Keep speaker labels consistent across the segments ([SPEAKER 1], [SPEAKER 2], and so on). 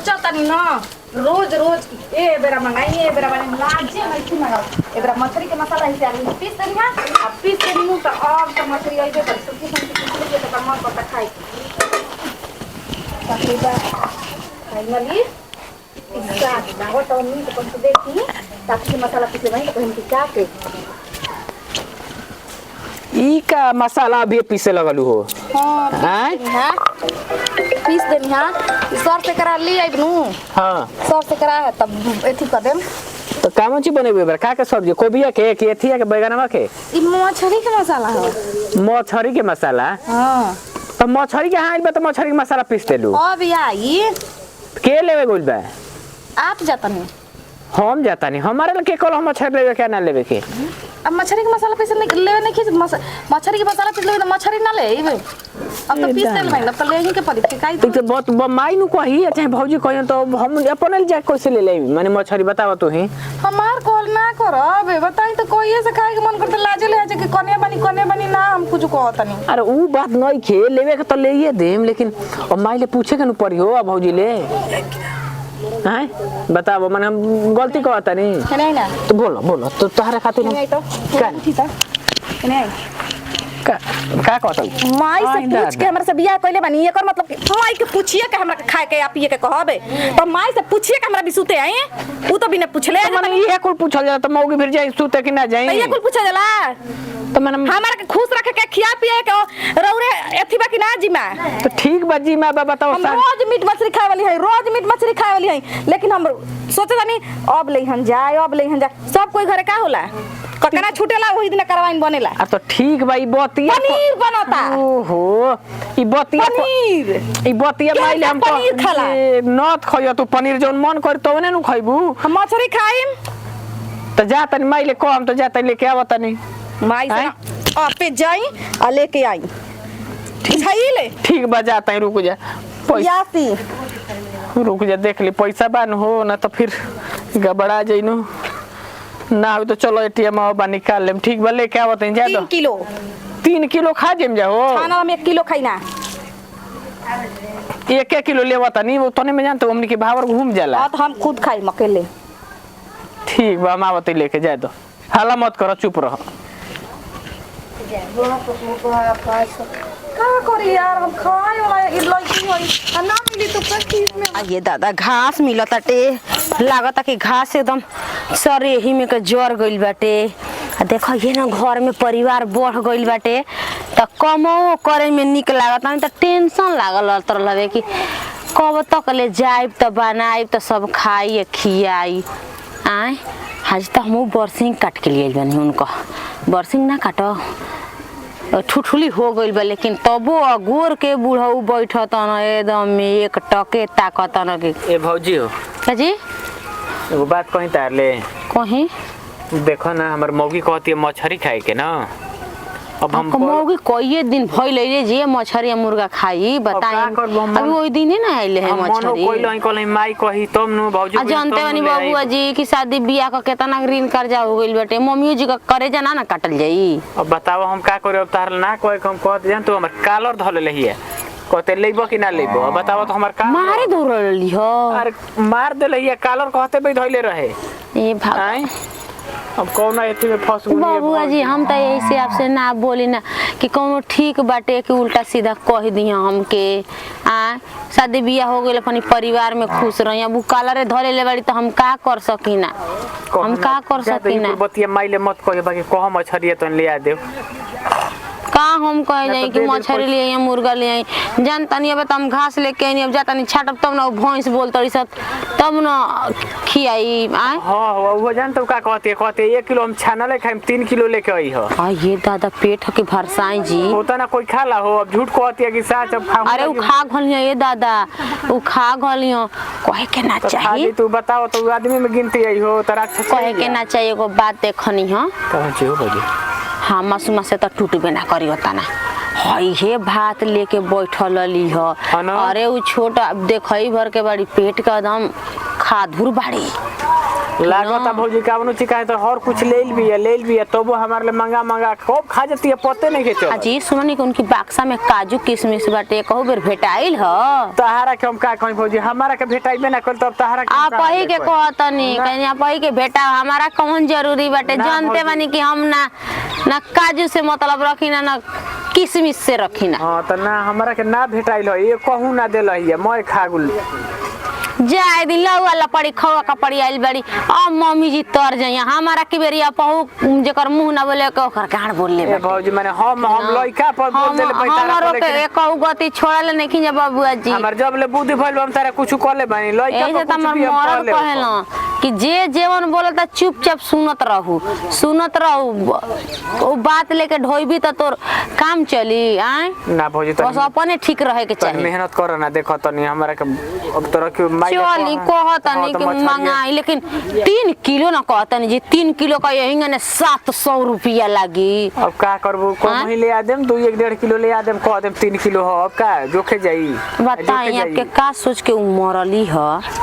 [SPEAKER 1] सोचा तनी ना रोज रोज ए बेरा मंगाई ए बेरा बने लाजे नहीं थी मंगाओ ए बेरा मछली के मसाला ही से पीस देनी है अब पीस के नींबू तो अब तो मछली आई दे पर सुखी सुखी के तो मन पता खाई तकरीबा फाइनली इसका दावा तो नहीं तो कौन देखी ताकि मसाला पीसे नहीं तो हम क्या के
[SPEAKER 2] ई का मसाला भी पीसे लगलू हो।
[SPEAKER 1] हां पीस देनी हां सर से करा ली आई बनू।
[SPEAKER 2] हां
[SPEAKER 1] सर से करा है तब एथी कर देम
[SPEAKER 2] तो कामन ची बनेबे बर का सब्जी कोबिया के एथिया के बैगनवा के
[SPEAKER 1] ई मछली के मसाला है
[SPEAKER 2] मछरी के मसाला।
[SPEAKER 1] हां
[SPEAKER 2] तो मछरी के हाल बा तो मछरी के मसाला पीस देलू
[SPEAKER 1] अब आई
[SPEAKER 2] के लेवे गोल बा
[SPEAKER 1] आप जाता नहीं
[SPEAKER 2] हम जाता नहीं हमारे के कल हम मछली लेवे के ना लेवे के
[SPEAKER 1] अब मछली के मसाला पीस लेवे नहीं कि मछली के मसाला पीस लेवे तो मछली ना ले अब तो पीस देल भाई अब तो ले ही के पड़ी के काई
[SPEAKER 2] तो बहुत माई नु कही चाहे भौजी कहियो तो हम अपन ले जा कैसे ले ले माने मछली बतावा तू ही
[SPEAKER 1] हमार कॉल ना करब बताई तो कोई से खाए के मन करते लाजे ले जे कि कने बनी ना हम कुछ कहत नहीं।
[SPEAKER 2] अरे ऊ बात नहीं खे लेवे के तो लेइए देम लेकिन अब माई ले पूछे के नु पड़ी हो अब भौजी ले हैं बताओ माने हम गलती कहता नहीं
[SPEAKER 1] ना
[SPEAKER 2] तो बोलो तो तोहरा खातिर
[SPEAKER 1] नहीं तो
[SPEAKER 2] का
[SPEAKER 1] ठीक है नहीं
[SPEAKER 2] का कहता
[SPEAKER 1] माई से पूछ के हमरा से बियाह कइले बानी एकर मतलब कि माई के पूछिए के हमरा खाए के या पिए के कहबे तो माई से पूछिए के हमरा बिसुते आई ऊ तो बिना पूछले
[SPEAKER 2] तो माने ये कुल पूछल जाला तो मौगी फिर जाई सुते कि ना जाई
[SPEAKER 1] तो ये कुल पूछा जाला
[SPEAKER 2] तो माने
[SPEAKER 1] हमरा के खुश रखे के खिया पिए के रौरे एथी बा कि ना जीमा
[SPEAKER 2] तो ठीक बा जी मैं बताओ
[SPEAKER 1] हम रोज मीट मछली खाए वाली है लेकिन हम सोचे जानी अब लेहन जाए सब कोई घरे का होला ककना छूटेला वही दिन करवाइन बनेला
[SPEAKER 2] आ तो ठीक बा ई बतिया
[SPEAKER 1] पनीर बनता
[SPEAKER 2] ओहो ई बतिया माइले हम
[SPEAKER 1] पनीर खाला
[SPEAKER 2] नत खइयो तू पनीर जोन मन कर तोने नु खइबू
[SPEAKER 1] हम मछली खाइम
[SPEAKER 2] तो जा तनी माइले को हम तो जा तनी लेके आवत तनी
[SPEAKER 1] माई से आपे जाई आ लेके आई
[SPEAKER 2] ठीक बा जा तनी रुक जा
[SPEAKER 1] यासी
[SPEAKER 2] रुक जा देख ले पैसा बान हो ना तो फिर गबड़ा जइनु ना हो तो चलो एटीएम बा निकाल लेम ठीक बा लेके आवत जा 3 किलो खा जेम जाओ
[SPEAKER 1] खाना हम 1 किलो खाई ना
[SPEAKER 2] 1 किलो लेवत नहीं वो तने में जानते हमनी के भावर घूम जाला
[SPEAKER 1] हां तो हम खुद खाई अकेले
[SPEAKER 2] ठीक बा हम आवत लेके जा दो हाला मत करो चुप रहो
[SPEAKER 1] का करी यार हम खाए वाला ये लड़की होई ना मिली तो किस में
[SPEAKER 3] ये दादा घास मिलताटे लागता कि घास एकदम सर यही में के जर गइल बाटे देखो ये ना घर में परिवार बढ़ गइल बाटे त कमो करे में निक लागत नहीं त टेंशन लागल तर लगे कि कब तक ले जाइब त बनाइब त सब खाई खियाई आए आज त हम बरसिंग काट के लिए बनी उनको बरसिंग ना काटो ठुठुली हो गइल बा लेकिन तबो गोर के बूढ़ऊ बैठत न एकदम एक टके ताकत न के
[SPEAKER 2] ए भौजी हो
[SPEAKER 3] जी
[SPEAKER 2] एगो बात कहीं तार ले
[SPEAKER 3] कहीं
[SPEAKER 2] देखो ना हमर मौगी कहती है मछली खाए के ना अब हम
[SPEAKER 3] मौगी कोई दिन भइल रे जे मछरी मुर्गा खाई बताई अभी ओई दिन ही ना आइले है मछरी
[SPEAKER 2] कोई लई कोई माई कही तुम नु भौजी
[SPEAKER 3] जानते बनी बाबूआ जी की शादी बियाह का केतना ऋण कर्जा हो गइल बेटे मम्मी जी का करे जाना ना काटल जाई
[SPEAKER 2] अब बताओ हम का करे अब तार ना कोई हम कहत जान तू हमर कालर धले लहिए कहते लेबो कि ना लेबो अब बताओ तो हमर का
[SPEAKER 3] मारे दौड़ली हो
[SPEAKER 2] अरे मार दे लहिए कालर कहते भी धइले रहे
[SPEAKER 3] ए भाई
[SPEAKER 2] अब कौन एथी में फंस गई
[SPEAKER 3] बाबूआ जी हम तो ऐसे आपसे ना बोली ना कि कौनो ठीक बाटे कि उल्टा सीधा कह दिया हमके आ शादी बियाह हो गइल अपनी परिवार में खुश रही अब कालरे धरे ले बाड़ी तो हम का कर सकी ना हम का कर सकी ना
[SPEAKER 2] बतिया माइले मत कहियो बाकी कह मछरिया तन ले आ देव
[SPEAKER 3] का हम कह जाई कि मछली ले आई मुर्गा ले आई जान तनी अब हम घास लेके आई अब जाता नहीं छाटब तब ना भैंस बोलतड़ी सब तब ना खियाई आए
[SPEAKER 2] हां वो जान तो का कहते 1 किलो हम छाना ले खाइम 3 किलो लेके आई हो
[SPEAKER 3] आ ये दादा पेट के भरसाई जी
[SPEAKER 2] होता ना कोई खाला हो अब झूठ कहती है कि साच अब खा
[SPEAKER 3] अरे वो खा घलियो ये दादा वो खा घलियो कहे के ना चाहिए
[SPEAKER 2] तू बताओ तो आदमी में गिनती आई हो त राक्षस
[SPEAKER 3] कहे के ना चाहिए एगो बात देखनी हो
[SPEAKER 2] कौन छी हो बजे
[SPEAKER 3] हाँ मासुमा से तो टूटबे ना करी होता ना हई हे भात लेके बैठल ली हो अरे वो छोटा देखई भर के बड़ी पेट का एकदम बहादुर बाड़ी।
[SPEAKER 2] लागता भौजी कावनो चिकाय तो और कुछ ले भी है तो वो हमारे लिए मंगा खूब खा जाती है, पते नहीं के चल।
[SPEAKER 3] अजी सुननी कि उनकी बक्सा में काजू किशमिश बाटे, कहू बेर भेटाइल ह।
[SPEAKER 2] तहारा के हम का कहीं भौजी, हमारा के भेटाइबे ना कर तब तहारा के
[SPEAKER 3] आप ही के कहतनी कहीं आप ही के भेटा, हमारा कौन जरूरी बाटे। जानते बानी कि हम ना काजू से मतलब रखी ना किशमिश से रखी ना।
[SPEAKER 2] हां त ना हमारा के ना भेटाइल है, ये कहू ना देल है, मैं खा गुल
[SPEAKER 3] जाए दिन वाला पड़ी खवा का पड़ी आइल बड़ी। अब मम्मी जी तर जाइए हमारा की बेरिया पहू जेकर मुंह ना बोले के ओकर गाड़ बोल ले
[SPEAKER 2] भौजी। माने हम लइका पर बोल देले बैठारा
[SPEAKER 3] हमरो के कहू गति छोड़ल नहीं कि बाबूआ जी
[SPEAKER 2] हमर जब ले बुद्धि भइल हम तारा कुछ कले बानी लइका
[SPEAKER 3] पर कुछ भी मरद कहला कि जे जेवन बोलता चुपचाप सुनत रहू ओ बात लेके ढोइबी त तोर काम चली आए
[SPEAKER 2] ना भौजी। तो
[SPEAKER 3] बस अपने ठीक रहे के चाहिए।
[SPEAKER 2] मेहनत कर ना, देखो तनी हमरा के अब तोरा के माई
[SPEAKER 3] चली कहतनी कि मंगाई, लेकिन 3 किलो ना कहतनी जी 3 किलो का यही ने 700 रुपया लागी।
[SPEAKER 2] अब का करबो, कम ही ले आ देम 2-1.5 किलो ले आ देम, कह देम 3 किलो हो। अब का जोखे जाई
[SPEAKER 3] बताई आपके का सोच के उमरली ह।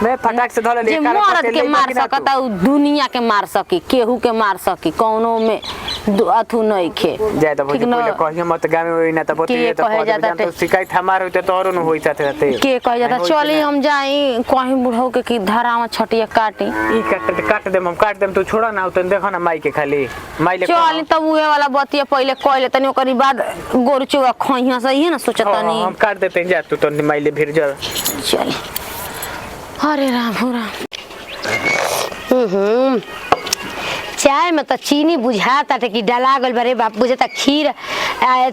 [SPEAKER 2] मैं फटाक से धले
[SPEAKER 3] जे मरद के मार सकता उ दुनिया के मार सकी, केहू के मार सकी, कौनो में अथु नहीं खे।
[SPEAKER 2] जाय त भौजी पहिले कहिए मत गामे होई ना त बतिए त कह देम तो शिकायत हमार होते तोरो न होई साथे रहते
[SPEAKER 3] के कह जाता चली हम जाई कहीं बुढ़ऊ के की धारावा छटिया काटी।
[SPEAKER 2] ई काट देम, हम काट देम, तू छोड़ा ना उतन देखो ना माई के खाली माई ले
[SPEAKER 3] चली तब उहे वाला बतिया पहिले कहले तनी ओकरी बाद गोर चुआ खइया सही है ना सोचतनी
[SPEAKER 2] हम काट देते जा तू तो माई ले फिर जा
[SPEAKER 3] चली। अरे राम हो राम। चाय में तो चीनी बुझाता कि डला गल बारे बाप, बुझता खीर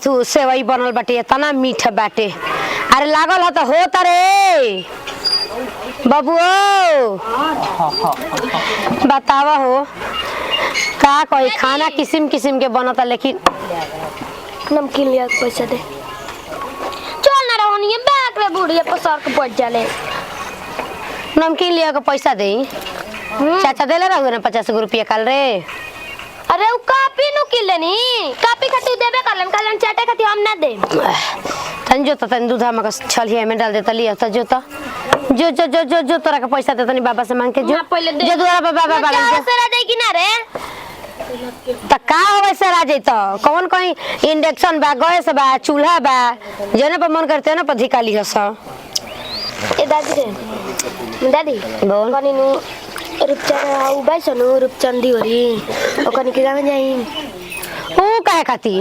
[SPEAKER 3] तू सेवई बनल बाटे इतना मीठ बाटे। अरे लागल हो तो होता रे बाबू बतावा हो का कोई खाना किस्म किस्म के बनता, लेकिन
[SPEAKER 4] नमकीन लिया पैसा दे चल ना रहनी है बैग रे बुढ़िया पसार के पड़ जाले।
[SPEAKER 3] नमकीन लिया के पैसा दे चाचा देले रहू ना 50 रुपया कल रे।
[SPEAKER 4] अरे उ कापी नु किलेनी कापी खाती देबे करलन कलन चाटे खाती हम ना दे।
[SPEAKER 3] तन जो तन दूधा में छलिया में डाल देता लिया तो जो तोरा के पैसा देतनी बाबा से मांग के जो दुआरा बाबा बाबा
[SPEAKER 4] से दे कि ना रे
[SPEAKER 3] त का होवे से राजे तो कौन कोई इंडक्शन बा, गैस बा, चूल्हा बा, जने पर मन करते ना पर धिकाली हस।
[SPEAKER 4] ए दादी
[SPEAKER 3] बोल
[SPEAKER 4] कनी नु रूपचंद आउ बैसनु रूपचंदी होरी ओकनी के गांव जाई
[SPEAKER 3] ओ काहे खाती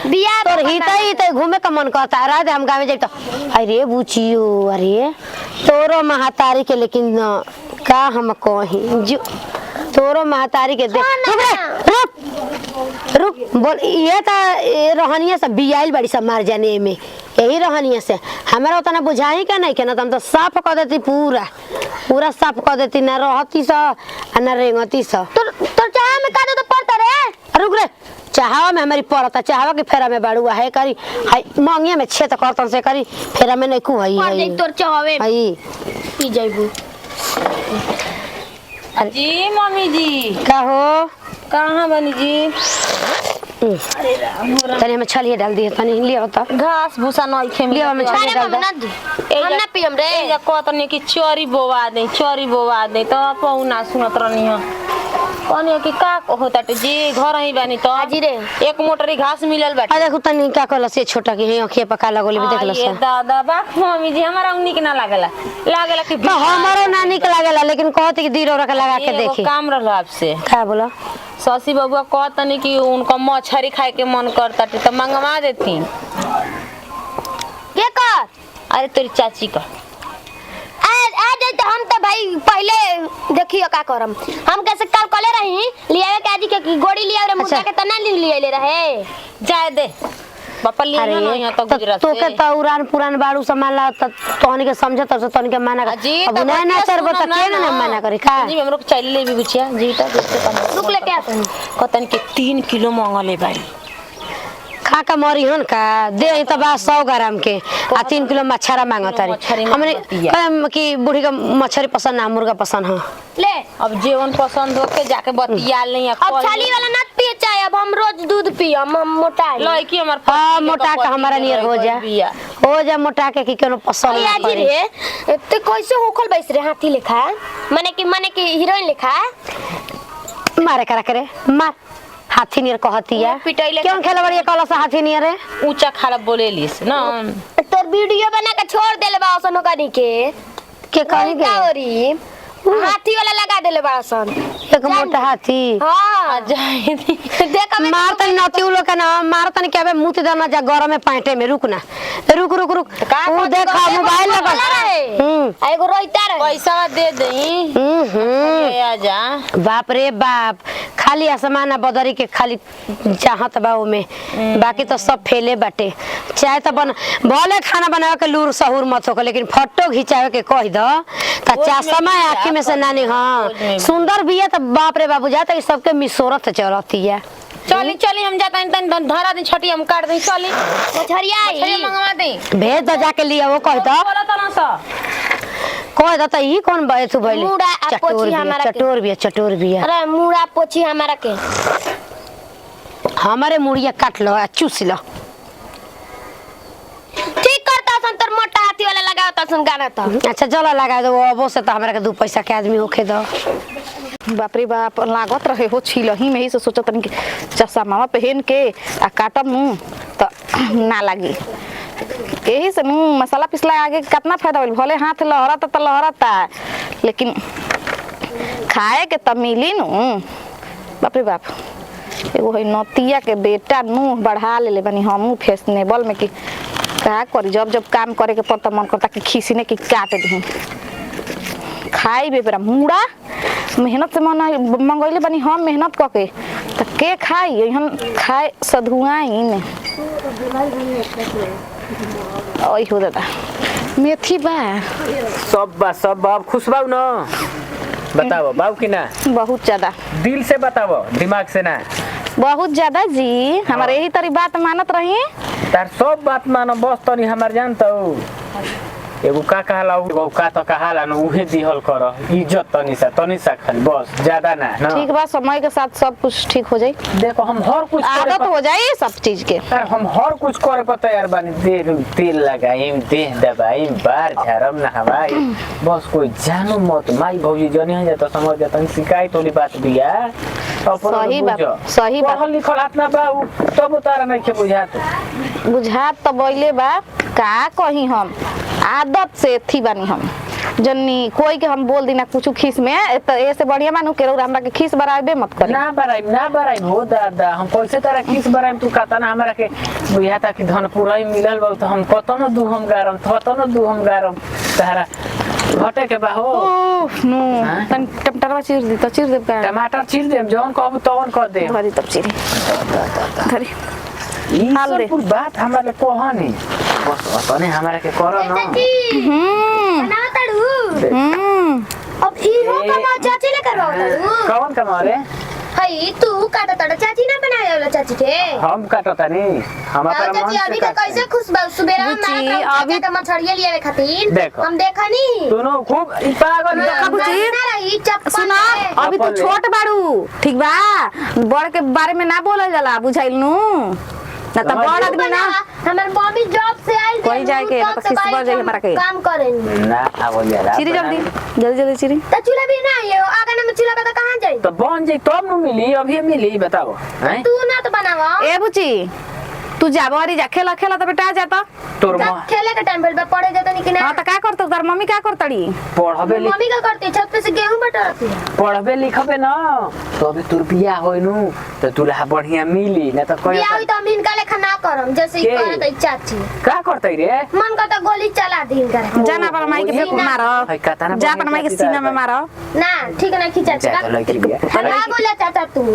[SPEAKER 4] बिया
[SPEAKER 3] तोर हितई त घूमे का मन करता रात हम गावे जाई तो अरे बुचियो अरे तोरो महतारी के, लेकिन का हम कही जो तोरो महतारी के दे रुक बोल ये त रहनिया से बियाइल बड़ी सब मार जाने में यही रहनिया से हमारा उतना बुझाई का नहीं के ना हम तो साफ कर देती पूरा साफ कर देती ना रहती सा ना रेंगती सा।
[SPEAKER 4] तो चाह में का तो पड़ता रे
[SPEAKER 3] रुक रे चाहवा में हमारी पड़ता चाहवा के फेरा में बाड़ुआ है करी हाय मांगिया में छे त करतन से करी फेरा में नहीं को है
[SPEAKER 4] तोर चाहवे
[SPEAKER 3] हाय
[SPEAKER 4] पी जाइबू।
[SPEAKER 3] जी मम्मी जी का हो कहां बनी जी?
[SPEAKER 4] अरे राम
[SPEAKER 3] तने में छलिए डाल दिए तने लिया होता
[SPEAKER 5] घास भूसा नहीं खेम
[SPEAKER 3] लिया में छलिए डाल दे
[SPEAKER 4] हम ना पियम रे
[SPEAKER 5] ए कहतनी कि चोरी बोवा दे तो पौना सुनत रहनी हो कनी कि का होता जी घर ही बानी तो
[SPEAKER 4] हाजी रे
[SPEAKER 5] एक मोटरी घास मिलल बाटे।
[SPEAKER 3] आ देखो तनी का कहला से छोटा के आंखिए पका लगोली भी देखला
[SPEAKER 5] ये
[SPEAKER 3] से
[SPEAKER 5] दादा बाप मम्मी जी हमारा उन्हीं के ना लागला कि
[SPEAKER 3] तो हमारो नानी के लागेला, लेकिन कहते कि दीरो रख लगा के
[SPEAKER 5] एगो
[SPEAKER 3] देखी
[SPEAKER 5] काम रहल आपसे
[SPEAKER 3] का बोला
[SPEAKER 5] ससी बबुआ कहतनी कि उनका मछरी खाए के मन करता तो मंगवा देती।
[SPEAKER 4] के कर
[SPEAKER 5] अरे तेरी चाची का
[SPEAKER 4] आ जाए तो हम तो भाई पहले देखियो का करम हम कैसे कल कले रही लिया के आजी के गोड़ी लिया रे मुर्गा के तना लिया ले रहे
[SPEAKER 5] जाए दे पापा लिया ना यहाँ तो गुजरात
[SPEAKER 3] तो के तो उड़ान पुरान बाड़ू संभाला त तोहनी के समझत तो तोहनी के माना कर
[SPEAKER 5] जी
[SPEAKER 3] अब ना ना करबो त के ना माना करी का
[SPEAKER 5] जी हमरो चल ले भी बुचिया जी ता देखते कम
[SPEAKER 4] रुक लेके आते
[SPEAKER 5] कतन के 3 किलो मंगले बाड़ी
[SPEAKER 3] खा का मरी हन का दे त बा 100 ग्राम के आ 3 किलो मछरा मांगत रे हमने कम कि बूढ़ी का मछरी पसंद ना मुर्गा पसंद है
[SPEAKER 4] ले
[SPEAKER 5] अब जेवन पसंद हो के जाके बतिया नहीं
[SPEAKER 4] अब छाली वाला ना पिए चाहे अब हम रोज दूध पिए हम मोटा
[SPEAKER 5] लड़की हमार
[SPEAKER 3] हां मोटा का हमारा नियर हो जा मोटा के कि कोनो पसंद
[SPEAKER 4] ना
[SPEAKER 3] ना
[SPEAKER 4] रे ते कैसे होखल बैस रे हाथी लेखा माने कि हीरोइन लेखा
[SPEAKER 3] मारे करा करे मार हाथी नियर कहतिया
[SPEAKER 4] पिटैले
[SPEAKER 3] क्यों खेले बड़ी कला से हाथी नियर रे
[SPEAKER 5] ऊंचा खाला बोलेलिस ना
[SPEAKER 4] तोर वीडियो बना के छोड़ देले बा ओसनो कनी के
[SPEAKER 3] कहीं के
[SPEAKER 4] कावरी हाथी वाला लगा देले बा ओसन
[SPEAKER 3] एक मोटा हाथी
[SPEAKER 4] हां
[SPEAKER 5] जाई
[SPEAKER 4] देख हमें
[SPEAKER 3] मार तनी नती लोग के ना मार तनी के बे मुंह देना जा गरम में पाटे में रुक ना रुक वो देख मोबाइल लगा
[SPEAKER 4] एगो रोइता रहे
[SPEAKER 5] पैसा दे दई आ जा
[SPEAKER 3] बाप रे बाप खाली आसमान बदरी के खाली चाहत बा में बाकी तो सब फेले बाटे चाहे तो बन भले खाना बनावे के लूर सहूर मत हो लेकिन फोटो खिंचावे के कह दो त चश्मा आंखी में से नानी हां सुंदर भी है त बाप रे बाबू जाता ई सबके मिसोरत चलती है
[SPEAKER 5] चली हम जाता तन धरा दिन छठी हम काट दई चली
[SPEAKER 4] मछरिया
[SPEAKER 5] मंगवा दे
[SPEAKER 3] भेज दो जाके लिया वो कह दो
[SPEAKER 5] बोला तना सा
[SPEAKER 3] कह दो त ई कौन बे तू भइले
[SPEAKER 4] मुड़ा आ पोछी हमारा के
[SPEAKER 3] चटोर भी है
[SPEAKER 4] अरे मुड़ा पोछी हमारा के
[SPEAKER 3] हमारे मुड़िया काट लो आ चूस लो
[SPEAKER 4] ठीक करता संतर मोटा हाथी वाला लगावता सन गाना तो
[SPEAKER 3] अच्छा चलो लगा दो वो से तो हमरा के 2 पैसा के आदमी होखे दो
[SPEAKER 1] बाप रे बाप लागत रहे हो छिलही में ही से सोचत तनी कि चश्मा पहन के आ काटब नु त ना लागी यही से नु मसाला पिसला आगे कितना फायदा होल भले हाथ लहरत त लहरता लेकिन खाए के त मिली नु बाप रे बाप एगो है नतिया के बेटा नु बढ़ा ले बनी हमू फैशनेबल में कि का करी जब काम करे के पड़ता मन करता कि खीसी ने कि काट दी खाई बे बेरा मुड़ा मेहनत से मंगैले बनी हम मेहनत क के खाई हम खाए सधुआई ने ओइ हो दादा मेथी बा
[SPEAKER 2] सब बाब खुश बाऊ ना बताओ बाऊ कि ना
[SPEAKER 1] बहुत ज्यादा
[SPEAKER 2] दिल से बताओ दिमाग से ना
[SPEAKER 1] बहुत ज्यादा जी हमारे यही तरी बात मानत रही
[SPEAKER 2] तार सब बात मानो बस तनी हमार जानता हो एगो का कहला एगो का तो कहला न उहे दिहल कर इज्जत तनी सा खाली बस ज्यादा ना
[SPEAKER 1] ठीक बा समय के साथ सब कुछ ठीक हो जाई
[SPEAKER 2] देखो हम हर कुछ
[SPEAKER 1] आदत हो जाई सब चीज के
[SPEAKER 2] हम हर कुछ करे पर तैयार बानी तेल लगाई देह दबाई बार झारम ना हवाई बस कोई जानो मत माई भौजी जनी है तो समझ जाता शिकायत वाली बात दिया
[SPEAKER 1] सही बात
[SPEAKER 2] पढ़ल लिखल हाथ ना बा तब तारा नहीं के
[SPEAKER 1] बुझात तो बोले बा का कही हम आदत से थी बानी हम जन्नी कोई के हम बोल दिना कुछ खीस में तो ऐसे बढ़िया मानू के हमरा के खीस बराबे मत करे
[SPEAKER 2] ना बराई हो दादा हम कैसे तारा खीस बराई तू कहता ना हमरा के बुझा था कि धन पूरा ही मिलल बा तो हम कतनो दू हम गारम तारा घटे के बा हो
[SPEAKER 1] नो तन टमाटर चीर दी तो चीर दे का
[SPEAKER 2] टमाटर चीर देम जौन कहब तौन कर दे
[SPEAKER 1] धरी तब चीरी धरी
[SPEAKER 2] हाल दे बात हमरा कहनी बस तने हमरा के करो ना
[SPEAKER 4] बना तड़ू अब ई हो कमा चाची ले करवा तड़ू
[SPEAKER 2] कौन कमा रे
[SPEAKER 4] हई तू काटा तड़ा चाची ना बनाया वाला चाची के
[SPEAKER 2] हम काटता नहीं हम पर
[SPEAKER 4] चाची अभी तक कैसे खुश बा सुबेरा में अभी तक मछड़िया लियावे खातिर हम देखनी
[SPEAKER 2] सुनो खूब पागल
[SPEAKER 4] ना रही चप्पल
[SPEAKER 1] सुना अभी तो छोट बाड़ू ठीक बा बड़ के बारे में ना बोलल जाला बुझाइल नु ना त बड़ आदमी ना
[SPEAKER 4] हमर मम्मी जॉब से आई
[SPEAKER 1] कोई जाए के तो किस बार जाए हमरा के
[SPEAKER 4] काम करेंगे
[SPEAKER 2] ना आवल जाला
[SPEAKER 1] चिरी जल्दी चिरी
[SPEAKER 4] त चूल्हा भी ना ये आगे में चूल्हा पे कहां जाई
[SPEAKER 2] तो बन जाई तब न मिली अभी मिली बताओ हैं
[SPEAKER 4] तू ना तो बनावा
[SPEAKER 1] ए बुची तू जाबरी जा खेला त बेटा जाता
[SPEAKER 2] तोर
[SPEAKER 4] खेले के टाइम पे पड़े जाता नहीं कि ना
[SPEAKER 1] हां त का करत तार मम्मी का करतड़ी
[SPEAKER 2] पढ़बे
[SPEAKER 4] मम्मी का करती छत पे से गेहूं बटाती
[SPEAKER 2] पढ़बे लिखबे ना तो अभी तोर बियाह होइनु तो तुला बढ़िया मिली ना तो कोई
[SPEAKER 4] बियाह होई तो हम इनका लेखा ना करम जैसे
[SPEAKER 2] के?
[SPEAKER 4] करत चाची
[SPEAKER 2] का करतै रे
[SPEAKER 4] मन का तो गोली चला दी इनका
[SPEAKER 1] जाना पर माई के फेंक मारो
[SPEAKER 2] है कतना
[SPEAKER 1] जा पर माई के सीना में मारो
[SPEAKER 4] ना ठीक है ना खींचा
[SPEAKER 2] जा तो लगी बिया
[SPEAKER 4] ना बोला चाचा तू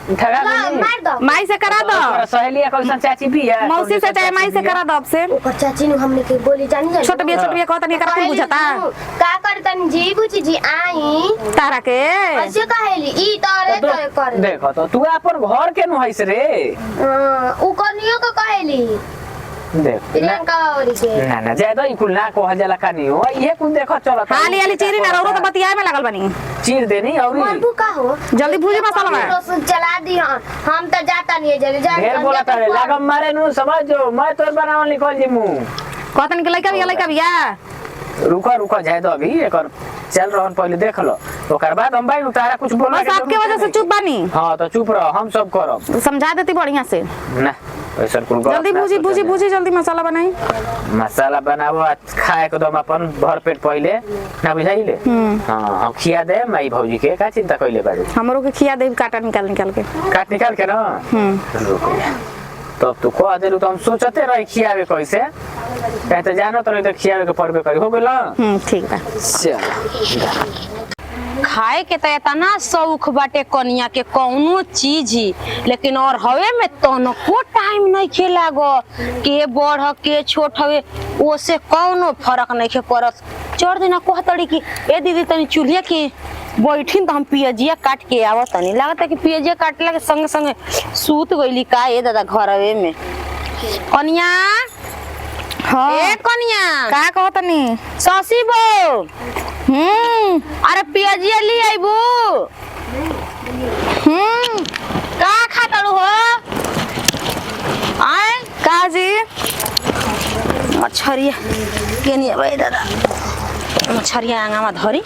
[SPEAKER 2] ठगा
[SPEAKER 4] मार दो
[SPEAKER 1] माई से करा दो
[SPEAKER 2] सहेलिया कौन चाची भी है
[SPEAKER 1] मौसी से चाहे माई से करा दो अब से
[SPEAKER 4] ओकर चाची नु हमने के बोली जानी
[SPEAKER 3] छोट बिया कहता नहीं कर कुल बुझाता
[SPEAKER 4] का करतन जी बुची जी आई
[SPEAKER 3] तारा के
[SPEAKER 4] ऐसे कहेली ई तारे कर
[SPEAKER 2] देखो तो तू अपन घर के नु हइस रे
[SPEAKER 4] उ कनियो के कहेली
[SPEAKER 2] देख
[SPEAKER 4] प्रियंका और के
[SPEAKER 2] ना ज्यादा ई कुल ना कहल जाला कानी हो ये कुल देखो चलत
[SPEAKER 3] हाली हाली चीरी ना रौरो तो बतिया में लागल बनी
[SPEAKER 2] चीर देनी और
[SPEAKER 4] मनबू का हो
[SPEAKER 3] जल्दी भूजी मसाला में
[SPEAKER 4] रोशन चला दी हम तो जाता नहीं जल्दी जा
[SPEAKER 2] ढेर बोला तारे लागम मारे नु समझ जो मैं तोर बनावल निकल जेमू
[SPEAKER 3] कहतन के लइका बिया
[SPEAKER 2] रुको जाए दो अभी एकर चल रहन पहले देख लो ओकर बाद हम भाई तारा कुछ बोला
[SPEAKER 3] बस आपके वजह से चुप बानी
[SPEAKER 2] हां तो चुप रहो हम सब करब
[SPEAKER 3] समझा देती बढ़िया से
[SPEAKER 2] ना ऐसा कुल
[SPEAKER 3] जल्दी भूजी जल्दी मसाला बनाई
[SPEAKER 2] मसाला बनाबो खाए एकदम अपन भर पेट पहले ना बुझाइले हां हम खिया दे माई भौजी के का चिंता कइले बाड़ी
[SPEAKER 3] हमरो के खिया दे काटा निकाल के
[SPEAKER 2] काट निकाल के ना रुको तब तो कह देलू तो हम सोचते रही खियावे कैसे कहते जानो तो नहीं तो खियावे के पड़बे करी हो गेला
[SPEAKER 3] ठीक बा
[SPEAKER 2] चल
[SPEAKER 5] खाए के तो इतना शौक बाटे कनिया के कौनो चीज ही लेकिन और हवे में तनको टाइम नहीं खे लागो के बड़ ह के छोट हवे ओसे कौनो फर्क नहीं खे पड़त चढ़ देना कहतड़ी कि ए दीदी तनी चूल्हे की बैठिन तो हम पियजिया काट के आवत तनी लागत है कि पियजिया काटला के संगे संगे सूत गइली का ए दादा घरवे में कनिया
[SPEAKER 3] हां
[SPEAKER 5] ए कनिया
[SPEAKER 3] का कहतनी
[SPEAKER 5] ससी बो अरे पियजिया ले आइबू का खातड़ू हो आए
[SPEAKER 3] काजी
[SPEAKER 5] मछरिया केनी भाई दादा मछरिया आंगा में धरी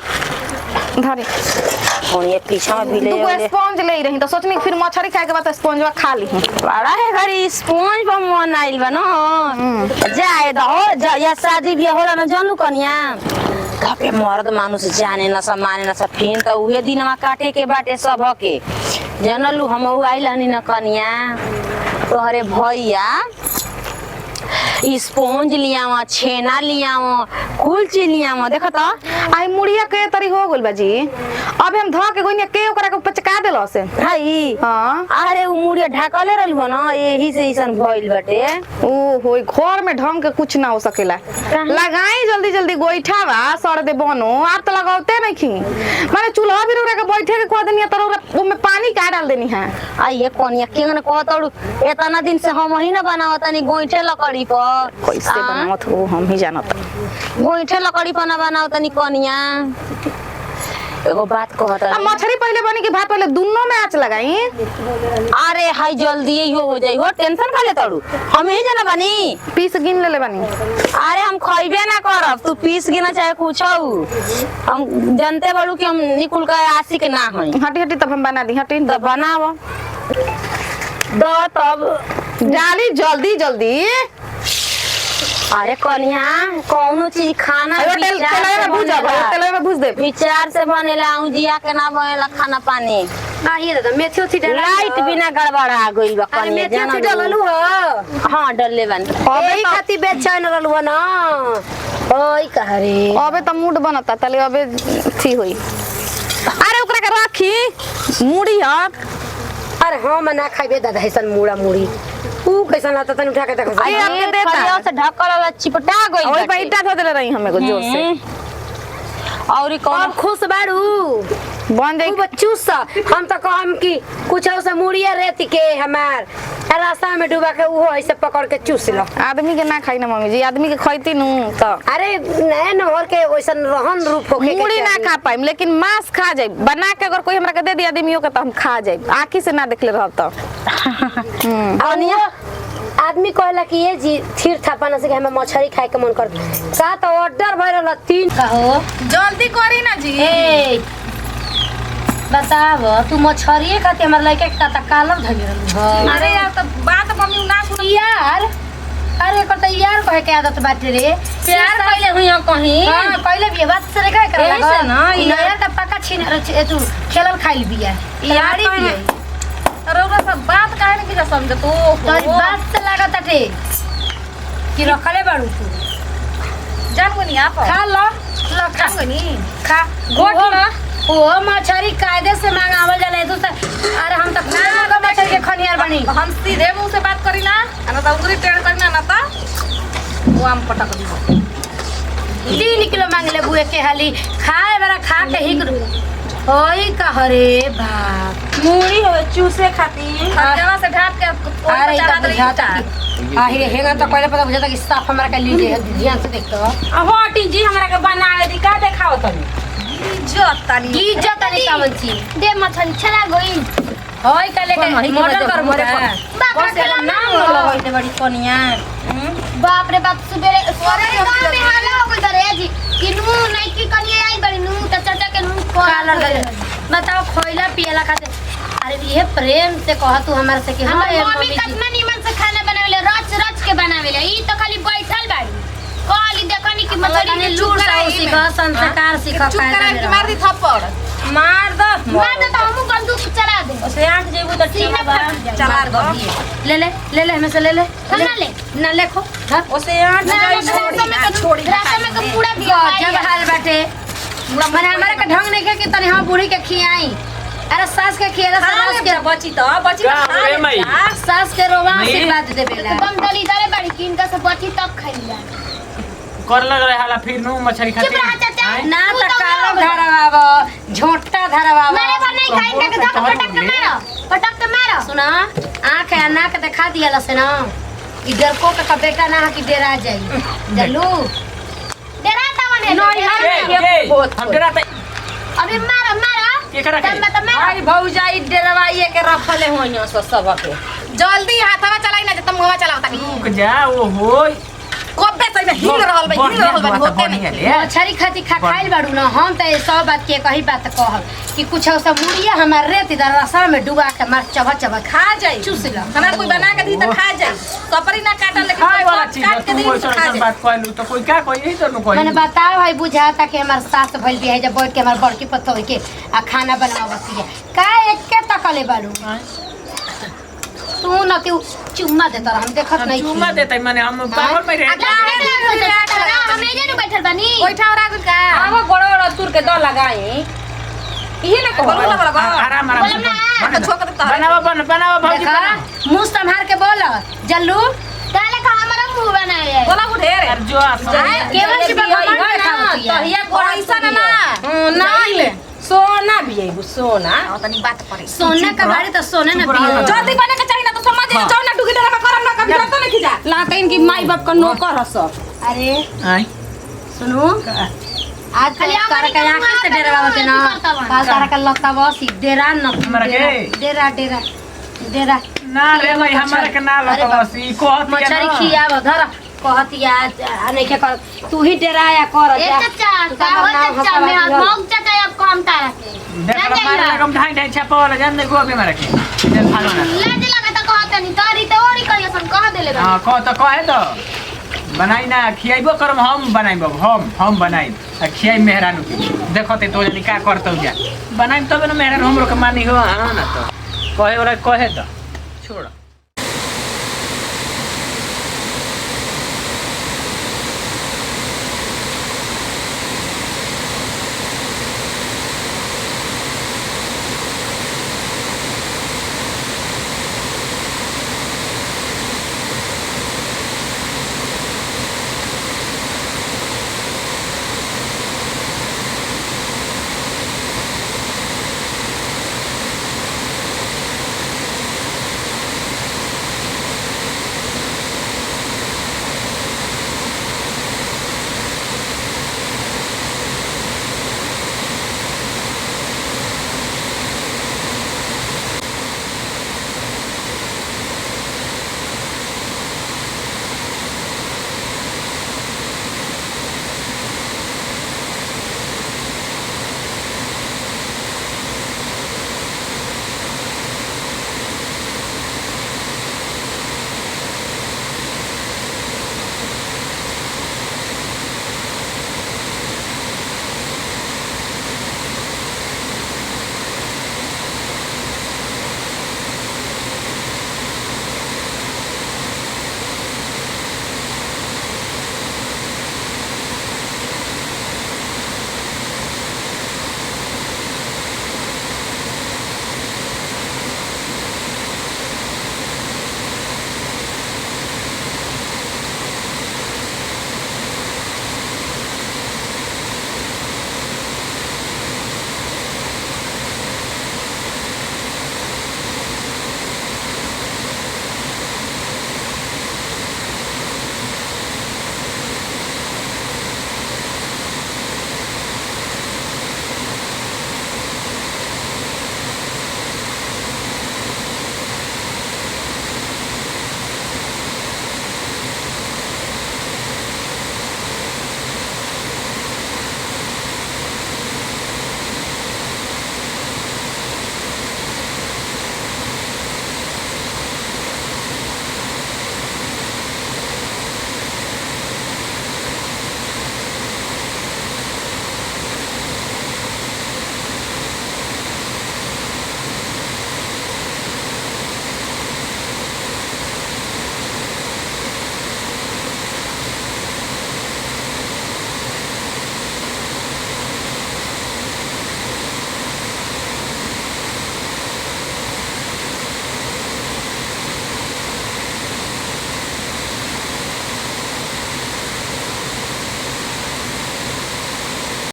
[SPEAKER 5] और ये पीछा में भी ले
[SPEAKER 3] तू स्पॉन्ज ले रही तो सोचनी फिर मछली खाए के बाद स्पॉन्जवा खा ली
[SPEAKER 5] बड़ा है घरी स्पॉन्ज पर मन आइल बा न जाए दो या शादी भी होला न जानू कनिया तबे मर्द मानुस जाने न सम्माने न फिन त उहे दिनमा काटे के बाटे सब के जनलू हम आइल हनी न कनिया तोहरे भैया स्पॉन्ज लियावा छेना लियावा कुल चीज लियावा देखो तो
[SPEAKER 3] आई मुड़िया के तरी हो गेल बाजी अब हम ध के गोनिया के ओकरा के पचका देलो से
[SPEAKER 5] भाई
[SPEAKER 3] हां
[SPEAKER 5] अरे उ मुड़िया ढाकले रहल हो न यही से ऐसन भइल बाटे
[SPEAKER 3] ओ होई घर में ढंग के कुछ ना हो सकेला लगाई जल्दी गोइठावा सड़ दे बनो आप तो लगावते नहीं खी माने चूल्हा भी रोरा के बैठे के कह देनी त रोरा में पानी का डाल देनी है
[SPEAKER 5] आ ये कोनिया केंगन कहतड़ू एतना दिन से हम ही ना बनावतनी गोइठे लकड़ी पर
[SPEAKER 3] कैसे बनावत हो हम ही जानत
[SPEAKER 5] गोइठे लकड़ी पर ना बनावतनी कोनिया एगो बात कहत
[SPEAKER 3] अब मछली पहले बनी कि भात पहले दोनों में आंच लगाई
[SPEAKER 5] अरे हाय जल्दी ही हो जाई हो टेंशन का ले तड़ू हम ही जना बनी
[SPEAKER 3] पीस गिन ले बनी
[SPEAKER 5] अरे हम खइबे ना करब तू पीस गिना चाहे कुछ हम जानते बड़ू कि हम निकुल का आशिक ना हई
[SPEAKER 3] हटी तब हम बना दी हटी
[SPEAKER 5] तो बनाव दो तब
[SPEAKER 3] डाली जल्दी
[SPEAKER 5] अरे कनिया कौनो चीज खाना
[SPEAKER 3] तेल में भूज दे
[SPEAKER 5] विचार से बनेला जिया के ना बनेला खाना पानी
[SPEAKER 4] ना ये दादा मेथी उथी डाला
[SPEAKER 5] लाइट बिना गड़बड़ा गइल बा
[SPEAKER 4] अरे
[SPEAKER 5] कनिया
[SPEAKER 4] मेथी उथी डाललू हो
[SPEAKER 5] हां डलले बन
[SPEAKER 4] अबे खाती बेचैन रहलू ना ओई कह रे
[SPEAKER 3] अबे त मूड बनता तले अबे थी होई अरे ओकरा के राखी मुड़ी ह
[SPEAKER 4] अरे हम ना खाइबे दादा ऐसन मुड़ा मुड़ी ऊ कैसन लाता तन उठा के देखो
[SPEAKER 3] अरे आपके देता
[SPEAKER 5] खड़िया से ढक्कल वाला चिपटा गइल
[SPEAKER 3] ओए पैटा धो देले रही हमें को जोर से
[SPEAKER 5] और कौन
[SPEAKER 4] अब खुश बाड़ू
[SPEAKER 3] बन जाई
[SPEAKER 4] बच्चू सा हम तो कहम कि कुछ से मुड़िया रहती के हमार रास्ता में डूबा के वो ऐसे पकड़ के चूस लो
[SPEAKER 3] आदमी के ना खाई ना मम्मी जी आदमी के खइती नु त
[SPEAKER 4] अरे नए नहर के वैसन रहन रूप होके
[SPEAKER 3] मुड़ी ना खा पाइम लेकिन मांस खा जाई बना के अगर कोई हमरा के दे दी आदमियों के त हम खा जाई आंखी से ना देखले रहब त
[SPEAKER 4] कनिया आदमी कहला कि ये जी थीर थापा से कि हमें मछली खाए के मन कर का तो ऑर्डर भइल रहा 3 का हो
[SPEAKER 3] जल्दी करी ना जी
[SPEAKER 4] ए बताव तू मछरिए खाती हमर लइका के ता कालर धइल रहल
[SPEAKER 3] अरे यार त बात मम्मी ना सुन
[SPEAKER 4] यार अरे कर त यार कहे के आदत बाटे रे
[SPEAKER 5] प्यार पहले हुई कहीं
[SPEAKER 4] हां पहले भी बात से रे करे
[SPEAKER 5] ऐसे ना
[SPEAKER 4] यार त पक्का छीन तू खेलल खाइल बिया यारी बिया
[SPEAKER 3] रौरा सब बात काहे नहीं की समझ तू
[SPEAKER 4] तोरी बात से लागत टे कि रखले बाड़ू तू
[SPEAKER 3] जान गनी आप
[SPEAKER 4] खा लो
[SPEAKER 3] खा गनी
[SPEAKER 4] खा
[SPEAKER 3] गोट लो
[SPEAKER 4] ओ मछली कायदे से मांगावल जाला तो अरे हम तक ना गो मछली के खनियार बनी
[SPEAKER 3] हम सीधे मुंह से बात करी ना ना तो उंगली टेढ़ करना ना ता
[SPEAKER 5] वो आम पटक दी 3 किलो मांग ले बुए के हाली खाए बरा खा के ही ओई कहरे बाप
[SPEAKER 3] मूड़ी हो चूसे खाती
[SPEAKER 1] खर्चवा से ढाप के
[SPEAKER 5] अरे
[SPEAKER 1] चढ़ा
[SPEAKER 5] इधर
[SPEAKER 1] दे
[SPEAKER 5] बुझाता आही हेगा तो पहले पता बुझाता कि साफ हमरा के लीजिए ध्यान से देख तो
[SPEAKER 3] हटी जी हमरा के बनावे दी का देखाओ तनी
[SPEAKER 1] इज्जत तनी
[SPEAKER 5] कामन छी
[SPEAKER 4] दे मछली छला गई
[SPEAKER 5] होई का लेके मॉडल कर मोरे
[SPEAKER 4] बाप रे खेला
[SPEAKER 5] नाम लगई दे बड़ी कोनिया
[SPEAKER 4] बाप रे बाप सुबेरे गांव में हाला हो गई रे जी कि नू नहीं की कनिया आई बड़ी नू त चाचा के नू
[SPEAKER 5] कालर दे बताओ खोइला पियला खाते अरे ये प्रेम से कह तू हमरा से कि
[SPEAKER 4] हमर
[SPEAKER 5] हां
[SPEAKER 4] मम्मी कितना नीमन से खाना बनावेले रच रच के बनावेले ई तो खाली बैठल बाड़ी कहली देखनी कि मछली ने
[SPEAKER 5] लूर साउ सिखा संस्कार सिखा कायदा
[SPEAKER 1] मार दी थप्पड़
[SPEAKER 5] मार दो
[SPEAKER 4] तो हमू बंदूक चला दे
[SPEAKER 5] उसे आंख जेबू तो ठीक है
[SPEAKER 1] चला दो
[SPEAKER 5] ले ले हमें से ले
[SPEAKER 4] ना ले
[SPEAKER 5] ना लेखो उसे आंख
[SPEAKER 4] छोड़ी रास्ते में तो पूरा
[SPEAKER 5] जब हाल बाटे मने हमारे के ढंग नहीं के तनी हम बूढ़ी के खियाई अरे सास के खियाला सास के
[SPEAKER 1] बची तो
[SPEAKER 2] रे मई
[SPEAKER 5] सास के रोवा आशीर्वाद देबेला
[SPEAKER 4] बम दली दले बड़ी किन का सब बची तब खाइला
[SPEAKER 2] कर लग रहा हाला फिर नु मछली खाती
[SPEAKER 4] चुप रहा चाचा
[SPEAKER 5] ना त कालो धरवाबो झोंटा धरवाबो
[SPEAKER 4] मेरे पर नहीं खाएंगे कि धक पटक के मारो
[SPEAKER 5] सुना आंख है नाक दिखा दिया से ना इधर को का बेटा ना कि डेरा जाई जल्लू
[SPEAKER 4] डरा तावने
[SPEAKER 2] हम डराते
[SPEAKER 4] अभी मारो
[SPEAKER 2] केकरा के?
[SPEAKER 4] मत मारो
[SPEAKER 5] भाई भौजाई डेरवाइए के रखले होइयो सब के
[SPEAKER 1] जल्दी हाथवा चलाई ना तुम मुंहवा चलाओ तनी
[SPEAKER 2] रुक जा ओ होय
[SPEAKER 1] कबे सही में हिल रहल बा होते नहीं
[SPEAKER 5] मछरी खाती खाइल बाड़ू ना हम त सब बात के कही बात कहब कि कुछ सब मुड़िया हमार रेत इधर रसा में डुबा के मार चबा
[SPEAKER 1] खा जाई
[SPEAKER 5] चूस ला
[SPEAKER 1] हमरा कोई बना के दी त खा जाई सपरी ना काटल लेकिन
[SPEAKER 2] खाए वाला चीज
[SPEAKER 1] काट के
[SPEAKER 2] तू
[SPEAKER 1] दी
[SPEAKER 2] कोई
[SPEAKER 1] त खा
[SPEAKER 2] ऐसा
[SPEAKER 1] जाई
[SPEAKER 2] बात कहलू तो कोई क्या कोई यही तो न कोई
[SPEAKER 5] मैंने बताओ भाई बुझाता कि हमार सास भइल बिया जब बैठ के हमार बड़की पत्तो के आ खाना बनावती है का एक के तकले बाड़ू तू न तू चुम्मा देता हम देखत नहीं
[SPEAKER 2] चुम्मा देते माने हम पागल में रह
[SPEAKER 4] हम एजे न बैठल बानी
[SPEAKER 1] ओइठा और आगु का
[SPEAKER 3] आवा गोड़ गोड़ तुर के दो लगाई इहे ना कहो
[SPEAKER 1] बोलो बोलो
[SPEAKER 2] आराम
[SPEAKER 1] बोलो ना तो छोक दे
[SPEAKER 2] बनावा भौजी
[SPEAKER 5] देखा मुंह संभाल के बोल जल्लू
[SPEAKER 4] काले का हमारा मुंह बनाए
[SPEAKER 1] बोला ढेर
[SPEAKER 2] यार जो
[SPEAKER 5] केवल से भगवान खावती है
[SPEAKER 3] तहिया
[SPEAKER 1] पैसा ना
[SPEAKER 3] नहीं ले सोना भी है वो सोना
[SPEAKER 1] तनी बात पड़े
[SPEAKER 5] सोने का बाड़ी तो सोने न पियो
[SPEAKER 1] जल्दी बने के चाहिए ना तो समझ जाओ ना डुगी डरा में करम ना कभी तो नहीं खिजा
[SPEAKER 3] लातेन की माई बाप का नौकर हस
[SPEAKER 5] अरे
[SPEAKER 2] आई
[SPEAKER 5] सुनो आज
[SPEAKER 4] खाली
[SPEAKER 5] तारा का आंख से डेरा होते ना काल तारा का लगता बस डेरा न
[SPEAKER 2] हमरा के?
[SPEAKER 5] डेरा
[SPEAKER 2] ना रे भाई हमारे के ना लगा बस ई कहत
[SPEAKER 5] मछरी खियाव धर कहतिया नहीं के कर तू ही डेराया कर
[SPEAKER 4] ए चाचा का हो चाचा मैं मौक चाचा अब काम तारा के
[SPEAKER 2] देख लो मारे लगम ढाई ढाई छापा वाला जान दे गोबे मारे के चल भालो ना
[SPEAKER 4] लाज लगा त कहत नहीं तारी तो ओरी करियो सन कह देले बा
[SPEAKER 2] हां कह तो कहे तो बनाई ना खियाइबो करम हम बनाइबो हम बनाई आ खियाई मेहरानू के देखते तो जनी का करतौ जा बनाई तब ना मेहरान हमरो के मानी हो हां ना तो कहे वाला कहे तो छोड़